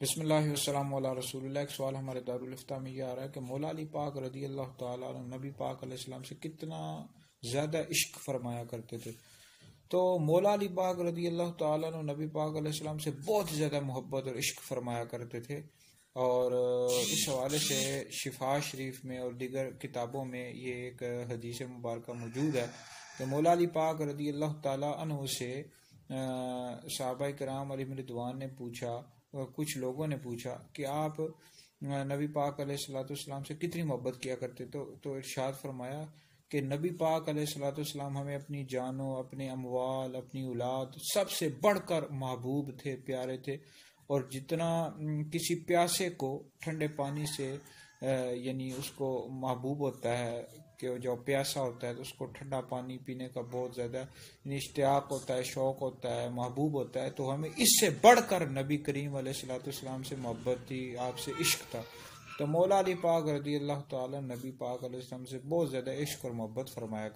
بسم اللہ والسلام علی رسول اللہ۔ ایک سوال ہمارے دارالفتہ میں یہ آ رہا ہے کہ مولا علی پاک رضی اللہ تعالیٰ عنہ نبی پاک علیہ السلام سے کتنا زیادہ عشق فرمایا کرتے تھے؟ تو مولا علی پاک رضی اللہ تعالیٰ عنہ نبی پاک علیہ السلام سے بہت زیادہ محبت اور عشق فرمایا کرتے تھے، اور اس حوالے سے شفا شریف میں اور دیگر کتابوں میں یہ ایک حدیث مبارکہ موجود ہے کہ مولا علی پاک رضی اللہ تعالیٰ عنہ سے صحابہ کرام علیہ رضوان نے پوچھا، کچھ لوگوں نے پوچھا کہ آپ نبی پاک علیہ الصلوۃ والسلام سے کتنی محبت کیا کرتے، تو ارشاد فرمایا کہ نبی پاک علیہ الصلوۃ والسلام ہمیں اپنی جانوں، اپنے اموال، اپنی اولاد سب سے بڑھ کر محبوب تھے، پیارے تھے، اور جتنا کسی پیاسے کو ٹھنڈے پانی سے یعنی اس کو محبوب ہوتا ہے کہ جو پیاسا ہوتا ہے تو اس کو ٹھنڈا پانی پینے کا بہت زیادہ یعنی اشتیاق ہوتا ہے، شوق ہوتا ہے، محبوب ہوتا ہے، تو ہمیں اس سے بڑھ کر نبی کریم علیہ الصلوۃ والسلام سے محبت تھی، آپ سے عشق تھا۔ تو مولا علی پاک رضی اللہ تعالیٰ نبی پاک علیہ السلام سے بہت زیادہ عشق اور محبت فرمایا